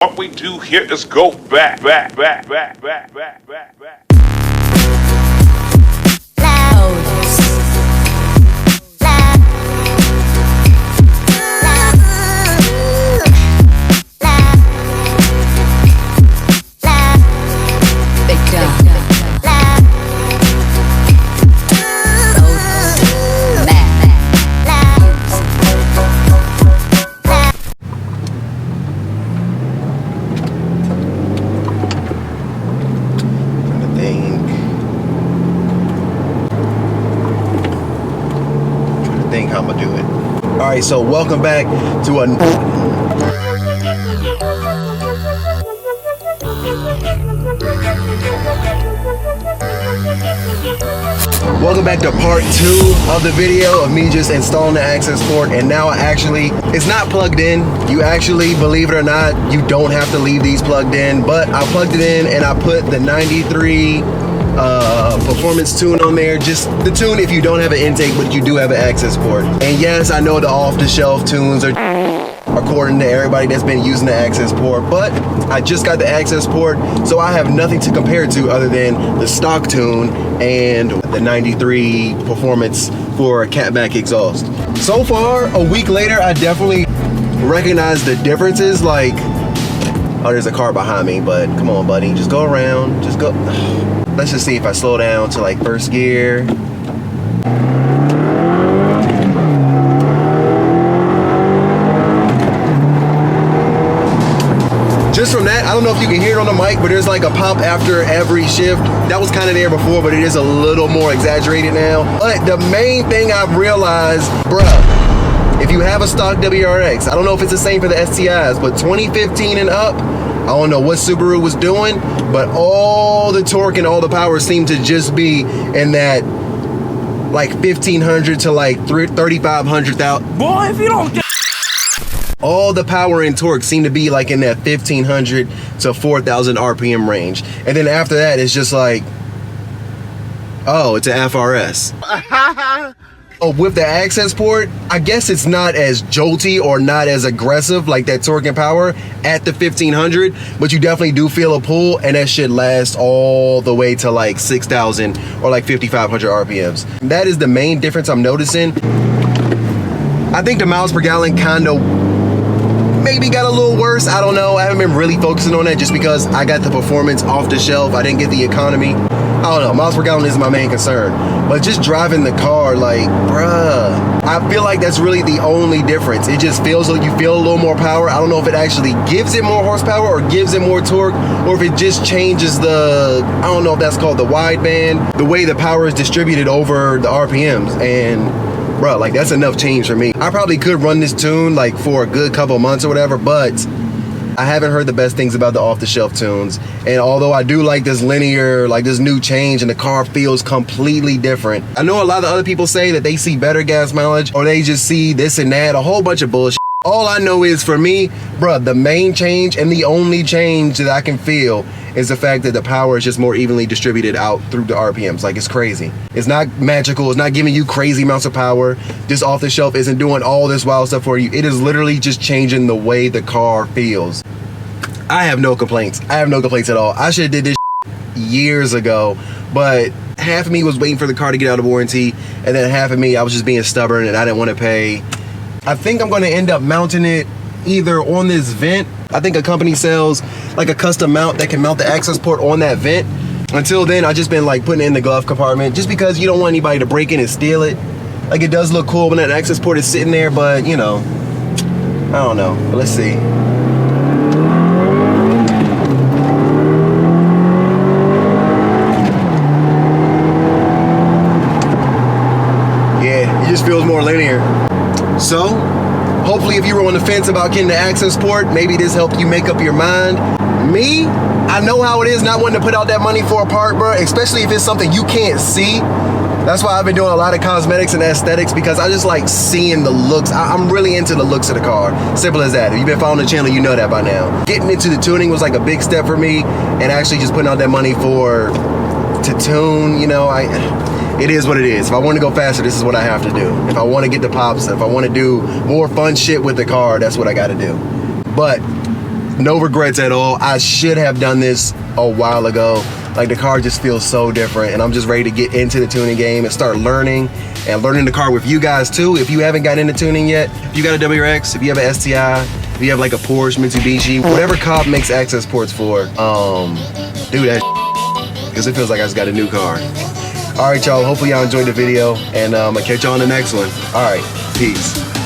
What we do here is go back. How I'm gonna do it. All right, so welcome back to welcome back to part 2 of the video of me just installing the Accessport, and now it's not plugged in. You actually, believe it or not, you don't have to leave these plugged in, but I plugged it in and I put the 93 performance tune on there, just the tune if you don't have an intake but you do have an Accessport. And yes, I know the off-the-shelf tunes are according to everybody that's been using the Accessport, but I just got the Accessport, so I have nothing to compare it to other than the stock tune and the 93 performance for a catback exhaust. So far, a week later, I definitely recognize the differences. Like, oh, there's a car behind me, but come on, buddy, just go around, just go. Let's just see if I slow down to like first gear. Just from that, I don't know if you can hear it on the mic, but there's like a pop after every shift. That was kind of there before, but it is a little more exaggerated now. But the main thing I've realized, bruh, if you have a stock WRX, I don't know if it's the same for the STIs, but 2015 and up, I don't know what Subaru was doing, but all the torque and all the power seemed to just be in that like 1500 to like 3500 out. Boy, if you don't get all the power and torque seem to be like in that 1500 to 4000 RPM range. And then after that, it's just like, oh, it's an FRS. Oh, with the Accessport, I guess it's not as jolty or not as aggressive like that torque and power at the 1500, but you definitely do feel a pull, and that shit lasts all the way to like 6000 or like 5500 RPMs. That is the main difference I'm noticing. I think the miles per gallon kind of maybe got a little worse. I don't know. I haven't been really focusing on that just because I got the performance off the shelf. I didn't get the economy. I don't know, miles per gallon is my main concern. But just driving the car, like, bruh, I feel like that's really the only difference. It just feels like you feel a little more power. I don't know if it actually gives it more horsepower or gives it more torque, or if it just changes the, I don't know if that's called the wideband, the way the power is distributed over the RPMs. And bruh, like, that's enough change for me. I probably could run this tune like for a good couple months or whatever, but I haven't heard the best things about the off-the-shelf tunes. And although I do like this linear, like this new change, and the car feels completely different. I know a lot of other people say that they see better gas mileage, or they just see this and that, a whole bunch of bullshit. All I know is, for me, bruh, the main change and the only change that I can feel is the fact that the power is just more evenly distributed out through the RPMs. Like, it's crazy. It's not magical. It's not giving you crazy amounts of power. This off the shelf isn't doing all this wild stuff for you. It is literally just changing the way the car feels. I have no complaints. I have no complaints at all. I should have did this years ago, but half of me was waiting for the car to get out of warranty, and then half of me, I was just being stubborn and I didn't want to pay. I think I'm going to end up mounting it either on this vent. I think a company sells like a custom mount that can mount the Accessport on that vent. Until then, I've just been like putting it in the glove compartment, just because you don't want anybody to break in and steal it. Like, it does look cool when that Accessport is sitting there, but you know, I don't know. But let's see. Yeah, it just feels more linear. So, hopefully if you were on the fence about getting the Accessport, maybe this helped you make up your mind. Me, I know how it is not wanting to put out that money for a part, bro, especially if it's something you can't see. That's why I've been doing a lot of cosmetics and aesthetics, because I just like seeing the looks. I'm really into the looks of the car. Simple as that. If you've been following the channel, you know that by now. Getting into the tuning was like a big step for me, and actually just putting out that money to tune, you know, it is what it is. If I want to go faster, this is what I have to do. If I want to get the pops, if I want to do more fun shit with the car, that's what I got to do. But No regrets at all. I should have done this a while ago. Like, the car just feels so different, and I'm just ready to get into the tuning game and start learning the car with you guys too. If you haven't gotten into tuning yet, if you got a WRX, if you have an STI, if you have like a Porsche, Mitsubishi, whatever COBB makes Accessports for, do that because it feels like I just got a new car. All right, y'all. Hopefully y'all enjoyed the video, and I'm gonna catch y'all on the next one. All right, peace.